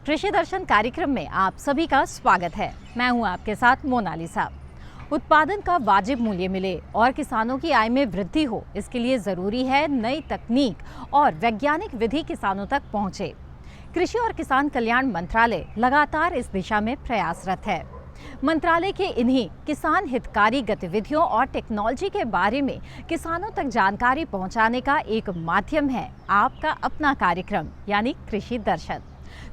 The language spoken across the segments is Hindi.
कृषि दर्शन कार्यक्रम में आप सभी का स्वागत है। मैं हूं आपके साथ मोनालिसा। उत्पादन का वाजिब मूल्य मिले और किसानों की आय में वृद्धि हो, इसके लिए जरूरी है नई तकनीक और वैज्ञानिक विधि किसानों तक पहुंचे। कृषि और किसान कल्याण मंत्रालय लगातार इस दिशा में प्रयासरत है। मंत्रालय के इन्हीं किसान हितकारी गतिविधियों और टेक्नोलॉजी के बारे में किसानों तक जानकारी पहुंचाने का एक माध्यम है आपका अपना कार्यक्रम यानी कृषि दर्शन।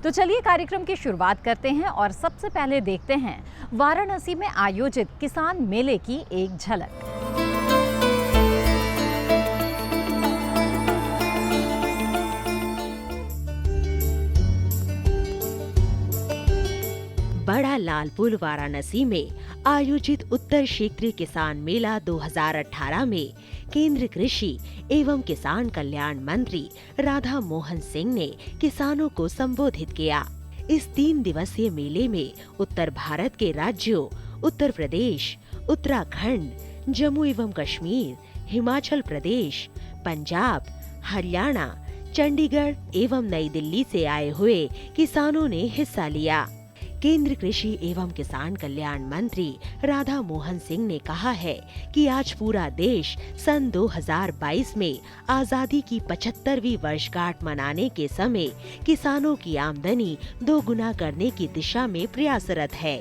तो चलिए कार्यक्रम की शुरुआत करते हैं और सबसे पहले देखते हैं वाराणसी में आयोजित किसान मेले की एक झलक। बड़ा लालपुर वाराणसी में आयोजित उत्तर क्षेत्रीय किसान मेला 2018 में केंद्र कृषि एवं किसान कल्याण मंत्री राधा मोहन सिंह ने किसानों को संबोधित किया। इस 3 दिवसीय मेले में उत्तर भारत के राज्यों उत्तर प्रदेश, उत्तराखंड, जम्मू एवं कश्मीर, हिमाचल प्रदेश, पंजाब, हरियाणा, चंडीगढ़ एवं नई दिल्ली से आए हुए किसानों ने हिस्सा लिया। केंद्र कृषि एवं किसान कल्याण मंत्री राधा मोहन सिंह ने कहा है कि आज पूरा देश सन 2022 में आजादी की 75वीं वर्षगांठ मनाने के समय किसानों की आमदनी दोगुना करने की दिशा में प्रयासरत है।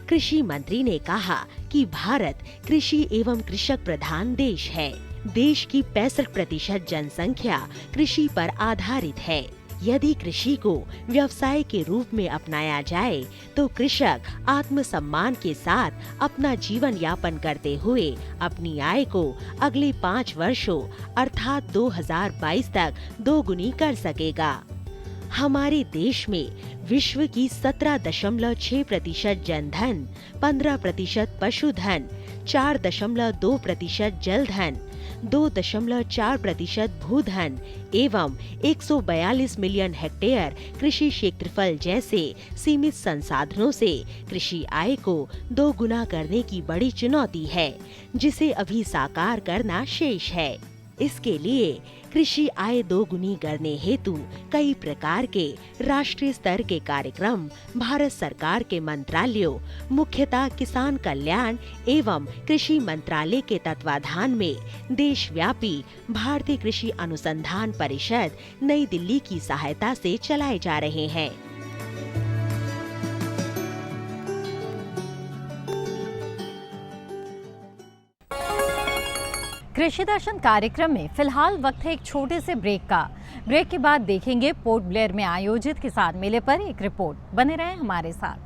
कृषि मंत्री ने कहा कि भारत कृषि एवं कृषक प्रधान देश है। देश की 65% जनसंख्या कृषि पर आधारित है। यदि कृषि को व्यवसाय के रूप में अपनाया जाए तो कृषक आत्मसम्मान के साथ अपना जीवन यापन करते हुए अपनी आय को अगले 5 वर्षों अर्थात 2022 तक दोगुनी कर सकेगा। हमारे देश में विश्व की 17.6% जनधन, 15% पशुधन, 4.2% जलधन, 2.4% भूधन एवं 142 मिलियन हेक्टेयर कृषि क्षेत्रफल जैसे सीमित संसाधनों से कृषि आय को दोगुना करने की बड़ी चुनौती है, जिसे अभी साकार करना शेष है। इसके लिए कृषि आय दोगुनी करने हेतु कई प्रकार के राष्ट्रीय स्तर के कार्यक्रम भारत सरकार के मंत्रालयों, मुख्यतः किसान कल्याण एवं कृषि मंत्रालय के तत्वाधान में देशव्यापी भारतीय कृषि अनुसंधान परिषद नई दिल्ली की सहायता से चलाए जा रहे हैं। कृषि दर्शन कार्यक्रम में फिलहाल वक्त है एक छोटे से ब्रेक का। ब्रेक के बाद देखेंगे पोर्ट ब्लेयर में आयोजित किसान मेले पर एक रिपोर्ट। बने रहें हमारे साथ।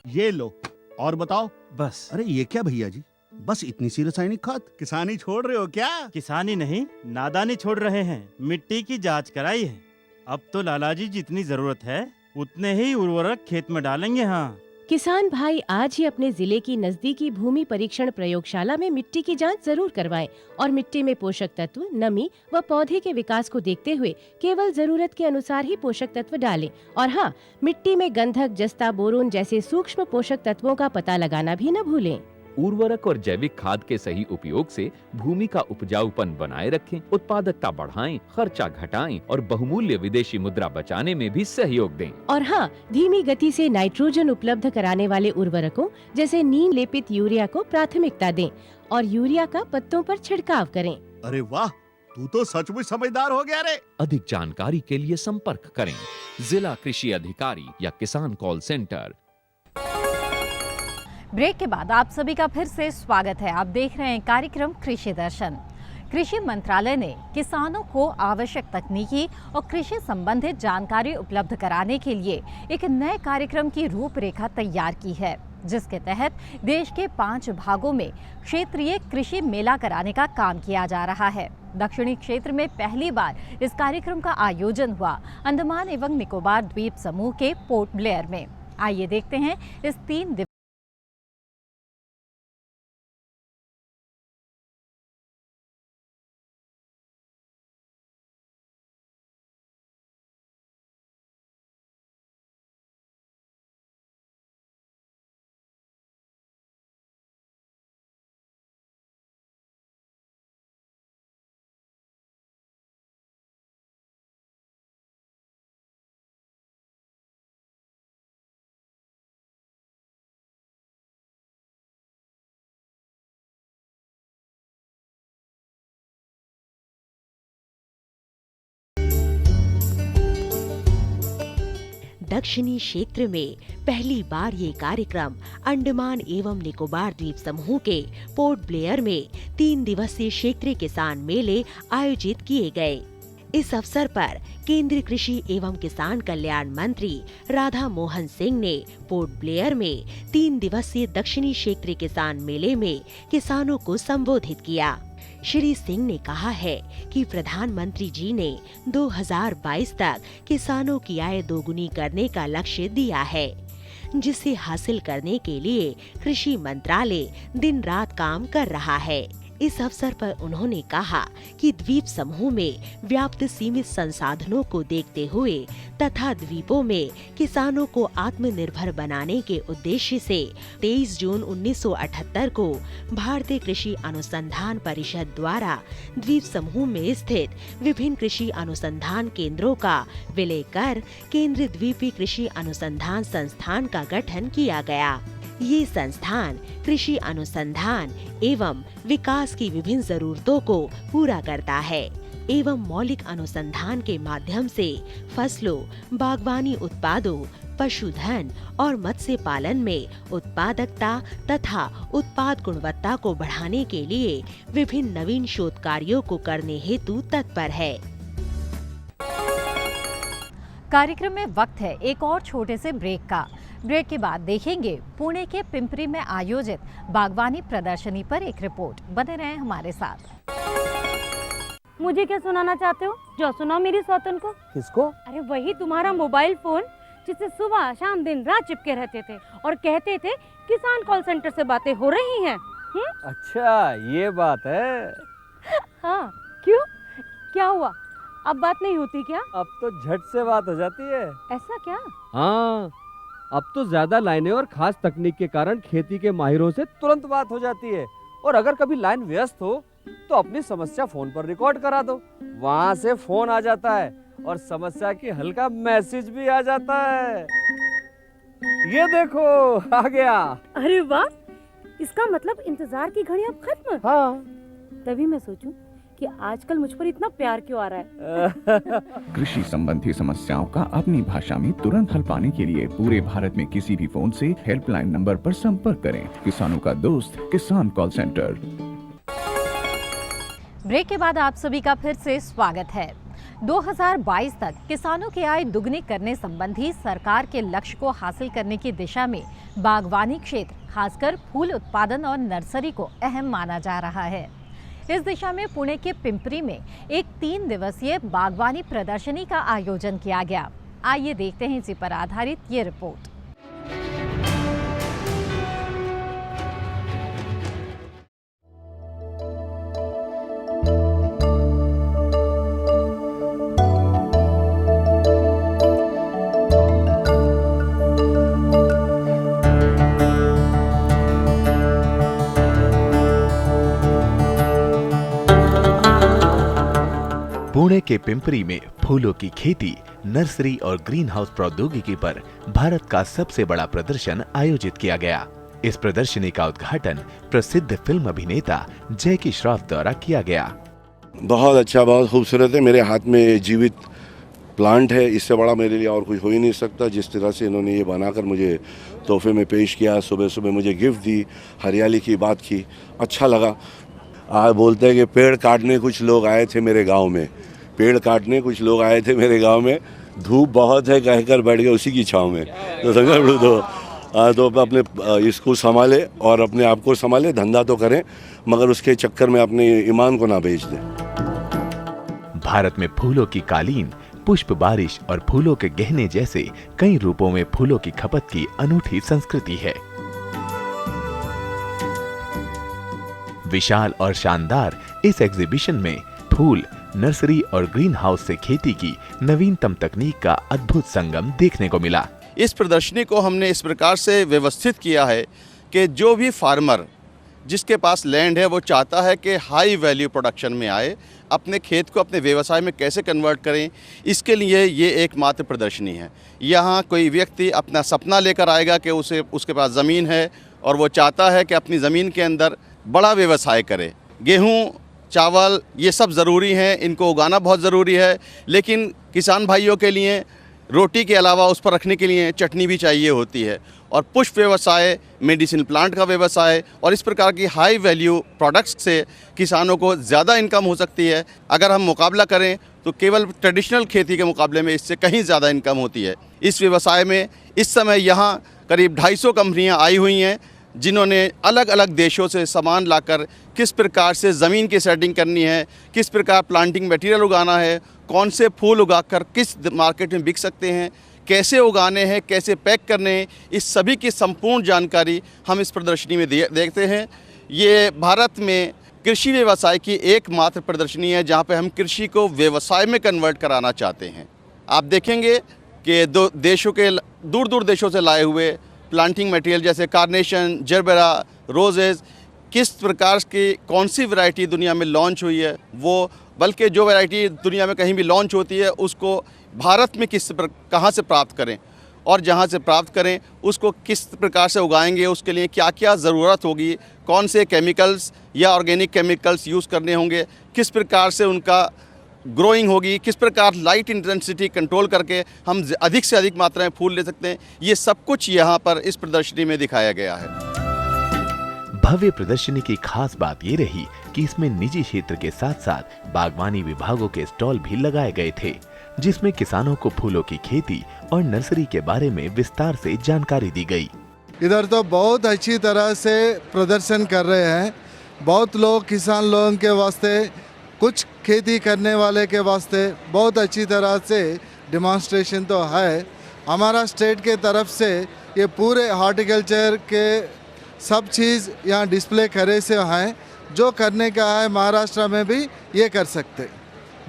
ये लो और बताओ। बस। अरे ये क्या भैया जी, बस इतनी सी रासायनिक खाद? किसानी छोड़ रहे हो क्या? किसानी नहीं, नादानी छोड़ रहे हैं। मिट्टी की जांच कराई है। अब तो लालाजी जितनी जरूरत है उतने ही उर्वरक खेत में डालेंगे। हाँ, किसान भाई आज ही अपने जिले की नजदीकी भूमि परीक्षण प्रयोगशाला में मिट्टी की जांच जरूर करवाएं और मिट्टी में पोषक तत्व, नमी व पौधे के विकास को देखते हुए केवल जरूरत के अनुसार ही पोषक तत्व डालें। और हाँ, मिट्टी में गंधक, जस्ता, बोरोन जैसे सूक्ष्म पोषक तत्वों का पता लगाना भी न भूलें। उर्वरक और जैविक खाद के सही उपयोग से भूमि का उपजाऊपन बनाए रखें, उत्पादकता बढ़ाएं, खर्चा घटाएं और बहुमूल्य विदेशी मुद्रा बचाने में भी सहयोग दें। और हाँ, धीमी गति से नाइट्रोजन उपलब्ध कराने वाले उर्वरकों जैसे नीम लेपित यूरिया को प्राथमिकता दें और यूरिया का पत्तों पर छिड़काव करें। अरे वाह, तू तो सचमुच समझदार हो गया रे। अधिक जानकारी के लिए संपर्क करें जिला कृषि अधिकारी या किसान कॉल सेंटर। ब्रेक के बाद आप सभी का फिर से स्वागत है। आप देख रहे हैं कार्यक्रम कृषि दर्शन। कृषि मंत्रालय ने किसानों को आवश्यक तकनीकी और कृषि संबंधित जानकारी उपलब्ध कराने के लिए एक नए कार्यक्रम की रूपरेखा तैयार की है, जिसके तहत देश के 5 भागों में क्षेत्रीय कृषि मेला कराने का काम किया जा रहा है। दक्षिणी क्षेत्र में पहली बार इस कार्यक्रम का आयोजन हुआ अंडमान एवं निकोबार द्वीप समूह के पोर्ट ब्लेयर में। आइए देखते हैं इस 3 दक्षिणी क्षेत्र में पहली बार ये कार्यक्रम अंडमान एवं निकोबार द्वीप समूह के पोर्ट ब्लेयर में 3 दिवसीय क्षेत्रीय किसान मेले आयोजित किए गए। इस अवसर पर केंद्रीय कृषि एवं किसान कल्याण मंत्री राधा मोहन सिंह ने पोर्ट ब्लेयर में 3 दिवसीय दक्षिणी क्षेत्रीय किसान मेले में किसानों को संबोधित किया। श्री सिंह ने कहा है कि प्रधानमंत्री जी ने 2022 तक किसानों की आय दोगुनी करने का लक्ष्य दिया है, जिसे हासिल करने के लिए कृषि मंत्रालय दिन रात काम कर रहा है। इस अवसर पर उन्होंने कहा कि द्वीप समूह में व्याप्त सीमित संसाधनों को देखते हुए तथा द्वीपों में किसानों को आत्मनिर्भर बनाने के उद्देश्य से 23 जून 1978 को भारतीय कृषि अनुसंधान परिषद द्वारा द्वीप समूह में स्थित विभिन्न कृषि अनुसंधान केंद्रों का विलय कर केंद्रीय द्वीपीय कृषि अनुसंधान संस्थान का गठन किया गया। ये संस्थान कृषि अनुसंधान एवं विकास की विभिन्न जरूरतों को पूरा करता है एवं मौलिक अनुसंधान के माध्यम से फसलों, बागवानी उत्पादों, पशुधन और मत्स्य पालन में उत्पादकता तथा उत्पाद गुणवत्ता को बढ़ाने के लिए विभिन्न नवीन शोध कार्यों को करने हेतु तत्पर है। कार्यक्रम में वक्त है एक और छोटे से ब्रेक का। ब्रेक के बाद देखेंगे पुणे के पिंपरी में आयोजित बागवानी प्रदर्शनी पर एक रिपोर्ट। बने रहें हमारे साथ। मुझे क्या सुनाना चाहते हो? जो सुनाओ मेरी सौतन को। किसको? अरे वही तुम्हारा मोबाइल फोन जिससे सुबह शाम दिन रात चिपके रहते थे और कहते थे किसान कॉल सेंटर से बातें हो रही हैं। अच्छा ये बात है। हाँ क्यों, क्या हुआ? अब बात नहीं होती क्या? अब तो झट से बात हो जाती है। ऐसा क्या? हाँ, अब तो ज्यादा लाइनें और खास तकनीक के कारण खेती के माहिरों से तुरंत बात हो जाती है। और अगर कभी लाइन व्यस्त हो तो अपनी समस्या फोन पर रिकॉर्ड करा दो, वहाँ से फोन आ जाता है और समस्या की हल का मैसेज भी आ जाता है। ये देखो आ गया। अरे वाह, इसका मतलब इंतजार की घड़ी अब खत्म। हाँ, तभी मैं सोचूं कि आजकल मुझ पर इतना प्यार क्यों आ रहा है। कृषि संबंधी समस्याओं का अपनी भाषा में तुरंत हल पाने के लिए पूरे भारत में किसी भी फोन से हेल्पलाइन नंबर पर संपर्क करें। किसानों का दोस्त किसान कॉल सेंटर। ब्रेक के बाद आप सभी का फिर से स्वागत है। 2022 तक किसानों की आय दुगनी करने संबंधी सरकार के लक्ष्य को हासिल करने की दिशा में बागवानी क्षेत्र, खासकर फूल उत्पादन और नर्सरी को अहम माना जा रहा है। इस दिशा में पुणे के पिंपरी में एक 3 दिवसीय बागवानी प्रदर्शनी का आयोजन किया गया। आइए देखते हैं इसी पर आधारित ये रिपोर्ट। पुणे के पिंपरी में फूलों की खेती, नर्सरी और ग्रीन हाउस प्रौद्योगिकी पर भारत का सबसे बड़ा प्रदर्शन आयोजित किया गया। इस प्रदर्शनी का उद्घाटन प्रसिद्ध फिल्म अभिनेता जैकी श्रॉफ द्वारा किया गया। बहुत अच्छा, बहुत खूबसूरत है। मेरे हाथ में जीवित प्लांट है, इससे बड़ा मेरे लिए और कुछ हो ही नहीं सकता। जिस तरह से इन्होंने ये बनाकर मुझे तोहफे में पेश किया, सुबह सुबह मुझे गिफ्ट दी, हरियाली की बात की, अच्छा लगा। बोलते हैं कि पेड़ काटने कुछ लोग आए थे मेरे गांव में, पेड़ काटने कुछ लोग आए थे मेरे गांव में, धूप बहुत है कहकर बैठ गए उसी की छांव में। तो समझ तो अपने इसको संभाले और अपने आप को संभाले, धंधा तो करें मगर उसके चक्कर में अपने ईमान को ना बेच दें। भारत में फूलों की कालीन, पुष्प बारिश और फूलों के गहने जैसे कई रूपों में फूलों की खपत की अनूठी संस्कृति है। विशाल और शानदार इस एग्जीबिशन में फूल, नर्सरी और ग्रीन हाउस से खेती की नवीनतम तकनीक का अद्भुत संगम देखने को मिला। इस प्रदर्शनी को हमने इस प्रकार से व्यवस्थित किया है कि जो भी फार्मर जिसके पास लैंड है वो चाहता है कि हाई वैल्यू प्रोडक्शन में आए, अपने खेत को अपने व्यवसाय में कैसे कन्वर्ट करें, इसके लिए ये एकमात्र प्रदर्शनी है। यहाँ कोई व्यक्ति अपना सपना लेकर आएगा कि उसके पास ज़मीन है और वो चाहता है कि अपनी ज़मीन के अंदर बड़ा व्यवसाय करे। गेहूँ, चावल ये सब ज़रूरी हैं, इनको उगाना बहुत ज़रूरी है, लेकिन किसान भाइयों के लिए रोटी के अलावा उस पर रखने के लिए चटनी भी चाहिए होती है। और पुष्प व्यवसाय, मेडिसिन प्लांट का व्यवसाय और इस प्रकार की हाई वैल्यू प्रोडक्ट्स से किसानों को ज़्यादा इनकम हो सकती है। अगर हम मुकाबला करें तो केवल ट्रेडिशनल खेती के मुकाबले में इससे कहीं ज़्यादा इनकम होती है। इस व्यवसाय में इस समय यहाँ करीब 250 कंपनियाँ आई हुई हैं, जिन्होंने अलग अलग देशों से सामान लाकर किस प्रकार से ज़मीन की सेटिंग करनी है, किस प्रकार प्लांटिंग मटेरियल उगाना है, कौन से फूल उगाकर किस मार्केट में बिक सकते हैं, कैसे उगाने हैं, कैसे पैक करने हैं, इस सभी की संपूर्ण जानकारी हम इस प्रदर्शनी में देखते हैं। ये भारत में कृषि व्यवसाय की एकमात्र प्रदर्शनी है जहाँ पे हम कृषि को व्यवसाय में कन्वर्ट कराना चाहते हैं। आप देखेंगे कि दूर दूर देशों से लाए हुए प्लांटिंग मटेरियल जैसे कार्नेशन, जरबेरा, रोजेज़, किस प्रकार की कौन सी वैरायटी दुनिया में लॉन्च हुई है, वो बल्कि जो वैरायटी दुनिया में कहीं भी लॉन्च होती है उसको भारत में कहाँ से प्राप्त करें, और जहाँ से प्राप्त करें उसको किस प्रकार से उगाएंगे, उसके लिए क्या क्या ज़रूरत होगी, कौन से केमिकल्स या ऑर्गेनिक केमिकल्स यूज़ करने होंगे, किस प्रकार से उनका ग्रोइंग होगी, किस प्रकार लाइट इंटेंसिटी कंट्रोल करके हम अधिक से अधिक मात्रा में फूल ले सकते हैं। ये सब कुछ यहाँ पर इस प्रदर्शनी में दिखाया गया है। भव्य प्रदर्शनी की खास बात ये रही कि इसमें निजी क्षेत्र के साथ साथ बागवानी विभागों के स्टॉल भी लगाए गए थे, जिसमें किसानों को फूलों की खेती और नर्सरी के बारे में विस्तार से जानकारी दी गई। इधर तो बहुत अच्छी तरह से प्रदर्शन कर रहे हैं। बहुत लोग, किसान लोगों के वास्ते, कुछ खेती करने वाले के वास्ते बहुत अच्छी तरह से डिमॉन्स्ट्रेशन तो है। हमारा स्टेट के तरफ से ये पूरे हॉर्टिकल्चर के सब चीज़ यहाँ डिस्प्ले करे से हैं। जो करने का है महाराष्ट्र में भी ये कर सकते।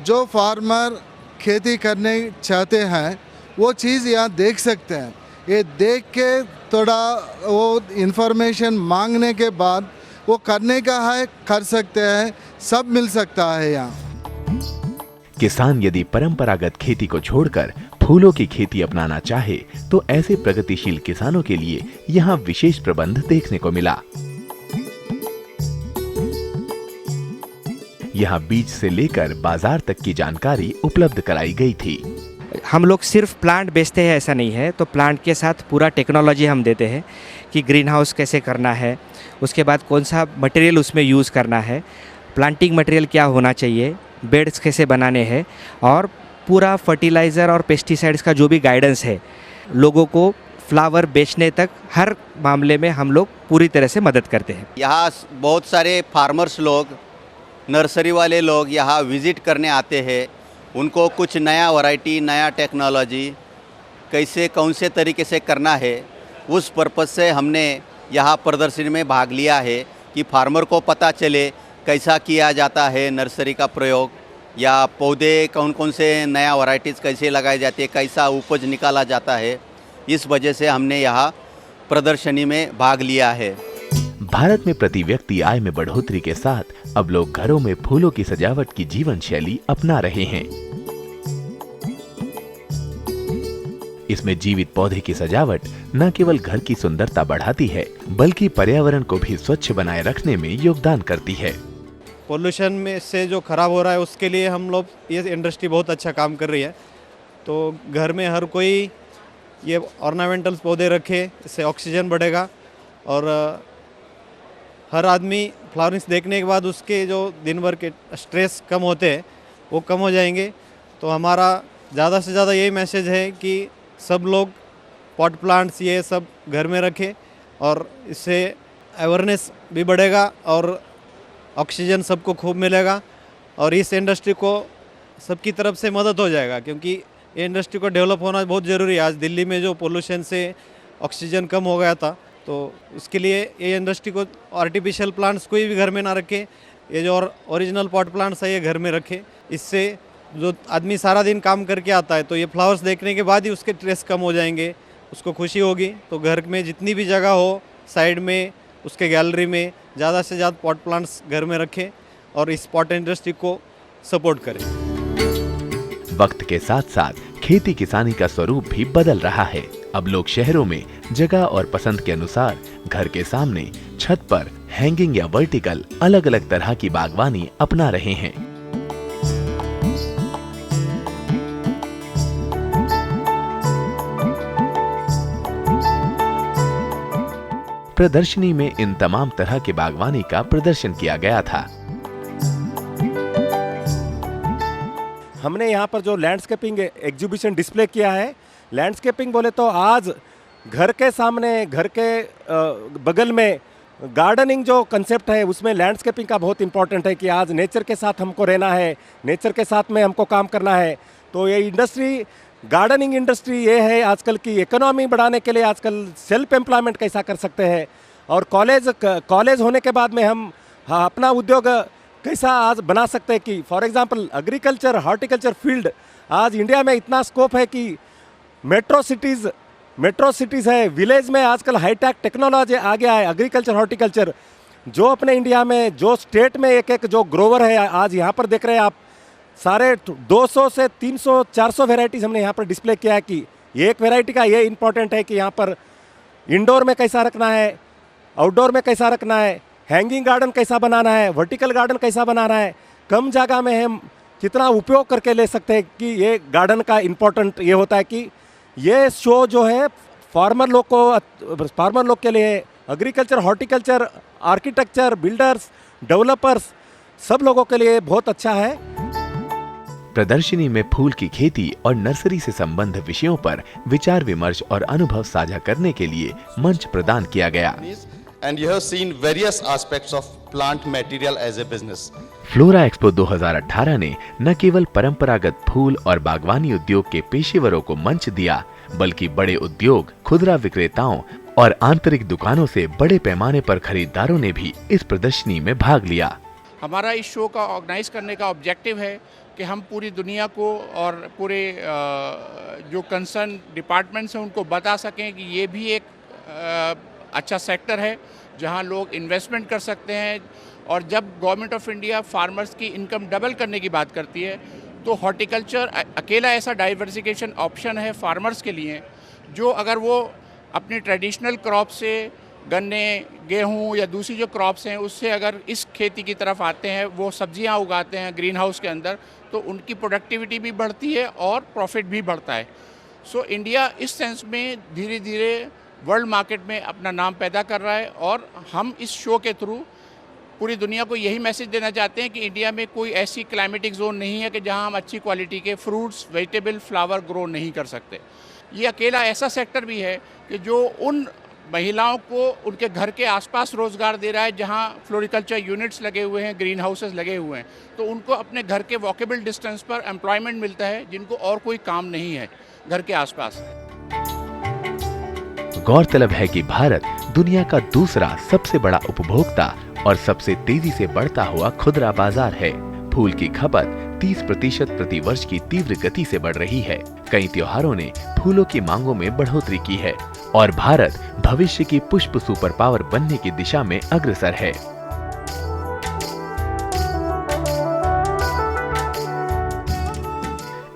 जो फार्मर खेती करने चाहते हैं वो चीज़ यहाँ देख सकते हैं। ये देख के थोड़ा वो इन्फॉर्मेशन मांगने के बाद वो करने का है, कर सकते हैं, सब मिल सकता है यहाँ। किसान यदि परंपरागत खेती को छोड़कर फूलों की खेती अपनाना चाहे तो ऐसे प्रगतिशील किसानों के लिए यहाँ विशेष प्रबंध देखने को मिला। यहाँ बीज से लेकर बाजार तक की जानकारी उपलब्ध कराई गई थी। हम लोग सिर्फ प्लांट बेचते हैं ऐसा नहीं है, तो प्लांट के साथ पूरा टेक्नोलॉजी हम देते हैं कि ग्रीन हाउस कैसे करना है, उसके बाद कौन सा मटेरियल उसमें यूज़ करना है, प्लांटिंग मटेरियल क्या होना चाहिए, बेड्स कैसे बनाने हैं, और पूरा फर्टिलाइज़र और पेस्टिसाइड्स का जो भी गाइडेंस है, लोगों को फ्लावर बेचने तक हर मामले में हम लोग पूरी तरह से मदद करते हैं। यहाँ बहुत सारे फार्मर्स लोग, नर्सरी वाले लोग यहाँ विज़िट करने आते हैं। उनको कुछ नया वैरायटी, नया टेक्नोलॉजी कैसे कौन से तरीके से करना है, उस पर्पज़ से हमने यहाँ प्रदर्शनी में भाग लिया है कि फार्मर को पता चले कैसा किया जाता है नर्सरी का प्रयोग, या पौधे कौन कौन से नया वैरायटीज़ कैसे लगाई जाती है, कैसा उपज निकाला जाता है। इस वजह से हमने यहाँ प्रदर्शनी में भाग लिया है। भारत में प्रति व्यक्ति आय में बढ़ोतरी के साथ अब लोग घरों में फूलों की सजावट की जीवन शैली अपना रहे हैं। इसमें जीवित पौधे की सजावट न केवल घर की सुंदरता बढ़ाती है, बल्कि पर्यावरण को भी स्वच्छ बनाए रखने में योगदान करती है। पोल्यूशन में से जो खराब हो रहा है उसके लिए हम लोग, ये इंडस्ट्री बहुत अच्छा काम कर रही है। तो घर में हर कोई ये ऑर्नामेंटल्स पौधे रखे, इससे ऑक्सीजन बढ़ेगा और हर आदमी फ्लावरिंग्स देखने के बाद उसके जो दिन भर के स्ट्रेस कम होते हैं वो कम हो जाएंगे। तो हमारा ज़्यादा से ज़्यादा यही मैसेज है कि सब लोग पॉट प्लांट्स ये सब घर में रखें, और इससे अवेयरनेस भी बढ़ेगा और ऑक्सीजन सबको खूब मिलेगा, और इस इंडस्ट्री को सबकी तरफ से मदद हो जाएगा, क्योंकि ये इंडस्ट्री को डेवलप होना बहुत ज़रूरी है। आज दिल्ली में जो पोल्यूशन से ऑक्सीजन कम हो गया था, तो उसके लिए ये इंडस्ट्री को आर्टिफिशियल प्लांट्स कोई भी घर में ना रखे, ये जो ओरिजिनल पॉट प्लांट्स है ये घर में रखे। इससे जो आदमी सारा दिन काम करके आता है तो ये फ्लावर्स देखने के बाद ही उसके स्ट्रेस कम हो जाएंगे, उसको खुशी होगी। तो घर में जितनी भी जगह हो, साइड में, उसके गैलरी में ज़्यादा से ज़्यादा पॉट प्लांट्स घर में रखें और इस पॉट इंडस्ट्री को सपोर्ट करें। वक्त के साथ साथ खेती किसानी का स्वरूप भी बदल रहा है। अब लोग शहरों में जगह और पसंद के अनुसार घर के सामने, छत पर, हैंगिंग या वर्टिकल अलग अलग तरह की बागवानी अपना रहे हैं। प्रदर्शनी में इन तमाम तरह के बागवानी का प्रदर्शन किया गया था। हमने यहाँ पर जो लैंडस्केपिंग एग्जीबिशन डिस्प्ले किया है, लैंडस्केपिंग बोले तो आज घर के सामने, घर के बगल में गार्डनिंग जो कंसेप्ट है उसमें लैंडस्केपिंग का बहुत इंपॉर्टेंट है कि आज नेचर के साथ हमको रहना है, नेचर के साथ में हमको काम करना है। तो ये इंडस्ट्री, गार्डनिंग इंडस्ट्री ये है आजकल की इकोनॉमी बढ़ाने के लिए, आजकल सेल्फ एम्प्लॉयमेंट कैसा कर सकते हैं, और कॉलेज होने के बाद में हम अपना उद्योग कैसा आज बना सकते हैं कि for example agriculture, horticulture field, आज इंडिया में इतना स्कोप है कि मेट्रो सिटीज़ है, विलेज में आजकल हाईटेक टेक्नोलॉजी आ गया है, एग्रीकल्चर, हॉर्टिकल्चर। जो अपने इंडिया में, जो स्टेट में एक जो ग्रोवर है, आज यहाँ पर देख रहे हैं आप, सारे 200 से 300, 400 वेराइटीज़ हमने यहाँ पर डिस्प्ले किया है कि एक वेराइटी का ये इंपॉर्टेंट है कि यहाँ पर इंडोर में कैसा रखना है, आउटडोर में कैसा रखना है, हैंगिंग गार्डन कैसा बनाना है, वर्टिकल गार्डन कैसा बनाना है, कम जगह में हम कितना उपयोग करके ले सकते हैं कि ये गार्डन का इम्पोर्टेंट ये होता है कि ये शो जो है फार्मर लोग के लिए, agriculture, horticulture, architecture, builders, developers, सब लोगों के लिए बहुत अच्छा है। प्रदर्शनी में फूल की खेती और नर्सरी से संबंधित विषयों पर विचार विमर्श और अनुभव साझा करने के लिए मंच प्रदान किया गया। And you have seen various aspects of plant material as a business. Flora expo 2018 ने न केवल परंपरागत फूल और बागवानी उद्योग के पेशेवरों को मंच दिया, बल्कि बड़े उद्योग, खुदरा विक्रेताओं और आंतरिक दुकानों से बड़े पैमाने पर खरीदारों ने भी इस प्रदर्शनी में भाग लिया। हमारा इस शो का ऑर्गेनाइज करने का ऑब्जेक्टिव है कि हम पूरी दुनिया को और पूरे जो कंसर्न डिपार्टमेंट्स हैं उनको बता सकें कि ये भी एक अच्छा सेक्टर है जहां लोग इन्वेस्टमेंट कर सकते हैं। और जब गवर्नमेंट ऑफ इंडिया फार्मर्स की इनकम डबल करने की बात करती है तो हॉर्टिकल्चर अकेला ऐसा डाइवर्सिफिकेशन ऑप्शन है फार्मर्स के लिए, जो अगर वो अपनी ट्रेडिशनल क्रॉप से, गन्ने, गेहूं या दूसरी जो क्रॉप्स हैं उससे अगर इस खेती की तरफ आते हैं, वो सब्जियां उगाते हैं ग्रीन हाउस के अंदर, तो उनकी प्रोडक्टिविटी भी बढ़ती है और प्रॉफिट भी बढ़ता है। सो इंडिया इस सेंस में धीरे धीरे वर्ल्ड मार्केट में अपना नाम पैदा कर रहा है और हम इस शो के थ्रू पूरी दुनिया को यही मैसेज देना चाहते हैं कि इंडिया में कोई ऐसी क्लाइमेटिक जोन नहीं है कि जहां हम अच्छी क्वालिटी के फ्रूट्स, वेजिटेबल, फ्लावर ग्रो नहीं कर सकते। ये अकेला ऐसा सेक्टर भी है कि जो उन महिलाओं को उनके घर के आसपास रोज़गार दे रहा है जहां फ्लोरिकल्चर यूनिट्स लगे हुए हैं, ग्रीन हाउसेस लगे हुए हैं, तो उनको अपने घर के वॉकेबल डिस्टेंस पर एम्प्लॉयमेंट मिलता है जिनको और कोई काम नहीं है घर के आसपास। गौरतलब है कि भारत दुनिया का दूसरा सबसे बड़ा उपभोक्ता और सबसे तेजी से बढ़ता हुआ खुदरा बाजार है। फूल की खपत 30% प्रति वर्ष की तीव्र गति से बढ़ रही है। कई त्योहारों ने फूलों की मांगों में बढ़ोतरी की है और भारत भविष्य की पुष्प सुपर पावर बनने की दिशा में अग्रसर है।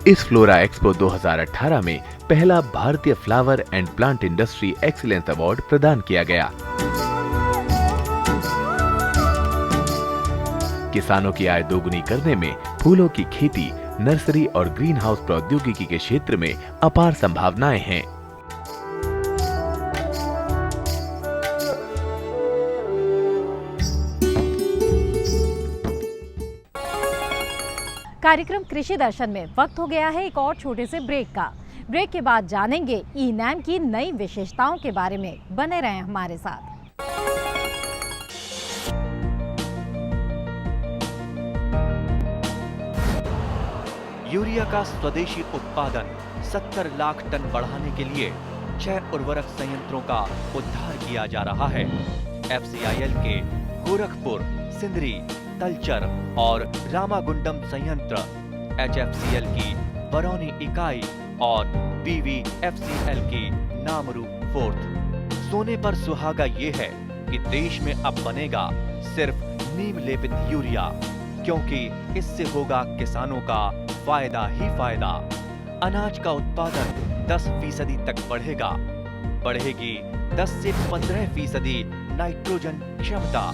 इस फ्लोरा एक्सपो 2018 में पहला भारतीय flower and plant industry excellence award प्रदान किया गया। किसानों की आय दोगुनी करने में फूलों की खेती, नर्सरी और ग्रीन हाउस प्रौद्योगिकी के क्षेत्र में अपार संभावनाएं हैं। कार्यक्रम कृषि दर्शन में वक्त हो गया है एक और छोटे से ब्रेक का। ब्रेक के बाद जानेंगे ई-नैम की नई विशेषताओं के बारे में। बने रहें हमारे साथ। यूरिया का स्वदेशी उत्पादन 70 लाख टन बढ़ाने के लिए 6 उर्वरक संयंत्रों का उद्धार किया जा रहा है। FCIL के गोरखपुर, सिंदरी, तलचर और रामागुंडम संयंत्र, HFCL की बरौनी इकाई और BVFCL की नामरू फोर्थ। सोने पर सुहागा ये है कि देश में अब बनेगा सिर्फ नीम लेपित यूरिया, क्योंकि इससे होगा किसानों का फायदा ही फायदा। अनाज का उत्पादन 10% तक बढ़ेगा। बढ़ेगी 10 से 15% नाइट्रोजन क्षमता।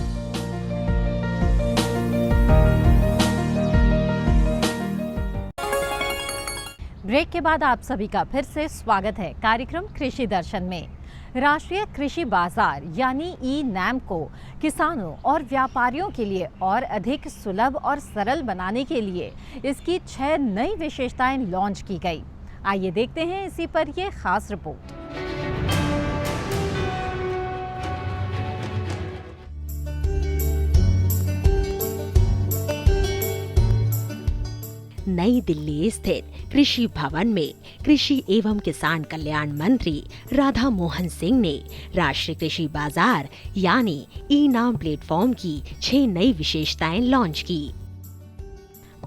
ब्रेक के बाद आप सभी का फिर से स्वागत है कार्यक्रम कृषि दर्शन में। राष्ट्रीय कृषि बाजार यानी ई-नैम को किसानों और व्यापारियों के लिए और अधिक सुलभ और सरल बनाने के लिए इसकी 6 नई विशेषताएं लॉन्च की गई। आइए देखते हैं इसी पर ये खास रिपोर्ट। नई दिल्ली स्थित कृषि भवन में कृषि एवं किसान कल्याण मंत्री राधा मोहन सिंह ने राष्ट्रीय कृषि बाजार यानी ई-नाम प्लेटफॉर्म की 6 नई विशेषताएं लॉन्च की।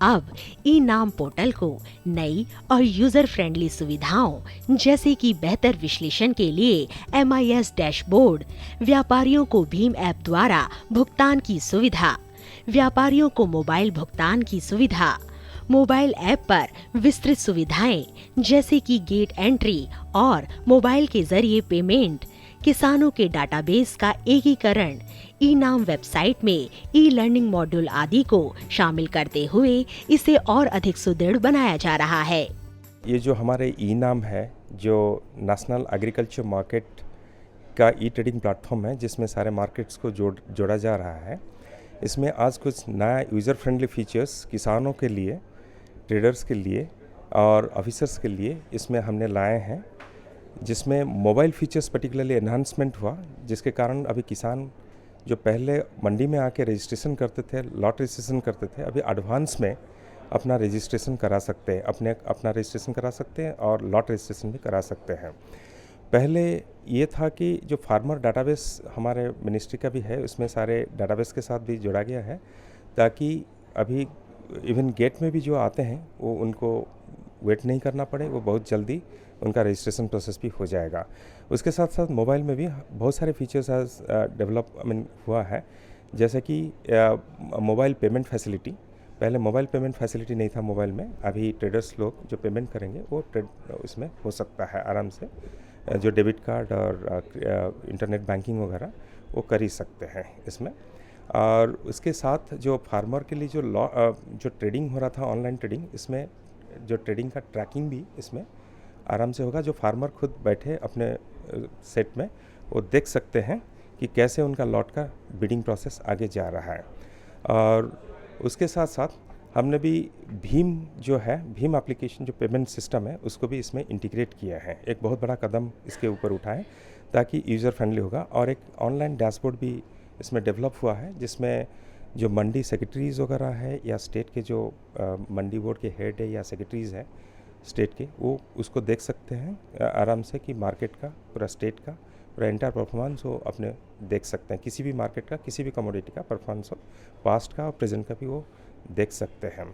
अब ई-नाम पोर्टल को नई और यूजर फ्रेंडली सुविधाओं जैसे कि बेहतर विश्लेषण के लिए MIS डैशबोर्ड, व्यापारियों को भीम ऐप द्वारा भुगतान की सुविधा, व्यापारियों को मोबाइल भुगतान की सुविधा, मोबाइल ऐप पर विस्तृत सुविधाएं जैसे कि गेट एंट्री और मोबाइल के जरिए पेमेंट, किसानों के डाटाबेस का एकीकरण, ई-नाम वेबसाइट में ई-लर्निंग मॉड्यूल आदि को शामिल करते हुए इसे और अधिक सुदृढ़ बनाया जा रहा है। ये जो हमारे ई-नाम है, जो नेशनल एग्रीकल्चर मार्केट का ई-ट्रेडिंग प्लेटफॉर्म है, जिसमें सारे मार्केट्स को जोड़ा जा रहा है, इसमें आज कुछ नया यूज़र फ्रेंडली फीचर्स किसानों के लिए, ट्रेडर्स के लिए और ऑफिसर्स के लिए इसमें हमने लाए हैं, जिसमें मोबाइल फीचर्स पर्टिकुलरली एनहांसमेंट हुआ, जिसके कारण अभी किसान जो पहले मंडी में आके रजिस्ट्रेशन करते थे, लॉट रजिस्ट्रेशन करते थे, अभी एडवांस में अपना रजिस्ट्रेशन करा सकते हैं, अपना रजिस्ट्रेशन करा सकते हैं और लॉट रजिस्ट्रेशन भी करा सकते हैं। पहले ये था कि जो फार्मर डाटाबेस हमारे मिनिस्ट्री का भी है, उसमें सारे डाटाबेस के साथ भी जोड़ा गया है, ताकि अभी इवन गेट में भी जो आते हैं वो उनको वेट नहीं करना पड़े, वो बहुत जल्दी उनका रजिस्ट्रेशन प्रोसेस भी हो जाएगा। उसके साथ साथ मोबाइल में भी बहुत सारे फीचर्स आज डेवलपमेंट हुआ है, जैसे कि मोबाइल पेमेंट फैसिलिटी। पहले मोबाइल पेमेंट फैसिलिटी नहीं था मोबाइल में, अभी ट्रेडर्स लोग जो पेमेंट करेंगे वो उसमें हो सकता है आराम से, जो डेबिट कार्ड और इंटरनेट बैंकिंग वगैरह वो कर ही सकते हैं इसमें। और उसके साथ जो फार्मर के लिए जो ट्रेडिंग हो रहा था, ऑनलाइन ट्रेडिंग, इसमें जो ट्रेडिंग का ट्रैकिंग भी इसमें आराम से होगा। जो फार्मर खुद बैठे अपने सेट में वो देख सकते हैं कि कैसे उनका लॉट का बिडिंग प्रोसेस आगे जा रहा है। और उसके साथ साथ हमने भी भीम जो है, भीम एप्लीकेशन जो पेमेंट सिस्टम है, उसको भी इसमें इंटीग्रेट किया है। एक बहुत बड़ा कदम इसके ऊपर उठाएं ताकि यूज़र फ्रेंडली होगा। और एक ऑनलाइन डैशबोर्ड भी इसमें डेवलप हुआ है, जिसमें जो मंडी सेक्रेटरीज़ वगैरह है या स्टेट के जो मंडी बोर्ड के हेड है या सेक्रेटरीज़ हैं स्टेट के, वो उसको देख सकते हैं आराम से कि मार्केट का पूरा स्टेट का पूरा एंटायर परफॉर्मेंस वो अपने देख सकते हैं। किसी भी मार्केट का, किसी भी कमोडिटी का परफॉर्मेंस हो, पास्ट का और प्रेजेंट का भी वो देख सकते हैं।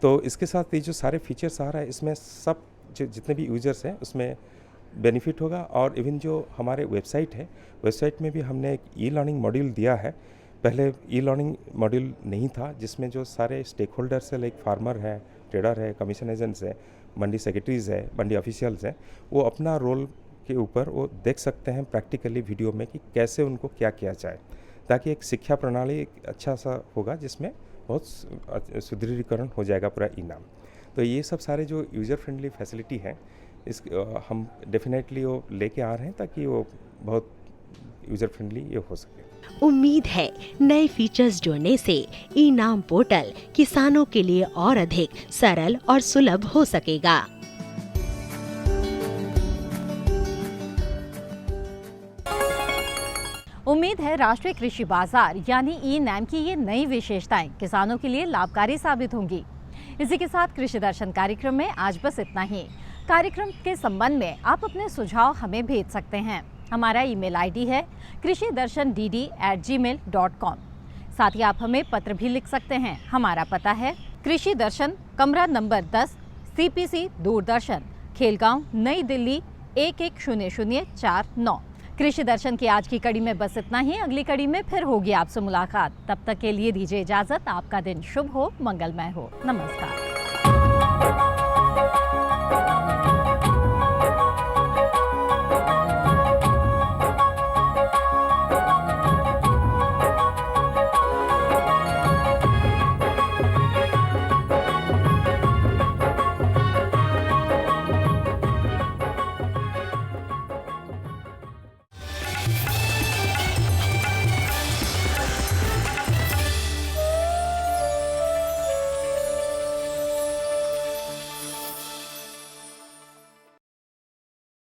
तो इसके साथ ये जो सारे फीचर्स आ रहा है, इसमें सब जितने भी यूज़र्स हैं उसमें बेनिफिट होगा। और इवन जो हमारे वेबसाइट है, वेबसाइट में भी हमने एक ई-लर्निंग मॉड्यूल दिया है। पहले ई-लर्निंग मॉड्यूल नहीं था, जिसमें जो सारे स्टेक होल्डर्स है, लाइक फार्मर है, ट्रेडर है, कमीशन एजेंट्स है, मंडी सेक्रेटरीज़ है, मंडी ऑफिशियल्स हैं, वो अपना रोल के ऊपर वो देख सकते हैं प्रैक्टिकली वीडियो में कि कैसे उनको क्या किया जाए, ताकि एक शिक्षा प्रणाली एक अच्छा सा होगा, जिसमें बहुत सुदृढ़ीकरण हो जाएगा पूरा ई-नाम। तो ये सब सारे जो यूज़र फ्रेंडली फैसिलिटी हैं, इस हम डेफिनेटली वो लेके आ रहे हैं ताकि वो बहुत यूज़र फ्रेंडली ये हो सके। उम्मीद है नए फीचर्स जोड़ने से ई-नाम पोर्टल किसानों के लिए और अधिक सरल और सुलभ हो सकेगा। उम्मीद है राष्ट्रीय कृषि बाजार यानी ई-नैम की ये नई विशेषताएं किसानों के लिए लाभकारी साबित होंगी। इसी के साथ कृषि दर्शन कार्यक्रम में आज बस इतना ही। कार्यक्रम के संबंध में आप अपने सुझाव हमें भेज सकते हैं। हमारा ईमेल आईडी है krishidarshandd@gmail.com। साथ ही आप हमें पत्र भी लिख सकते हैं। हमारा पता है कृषि दर्शन, कमरा नंबर 10, CPC दूरदर्शन, खेलगांव, नई दिल्ली 110049। कृषि दर्शन की आज की कड़ी में बस इतना ही। अगली कड़ी में फिर होगी आपसे मुलाकात। तब तक के लिए दीजिए इजाजत। आपका दिन शुभ हो, मंगलमय हो। नमस्कार।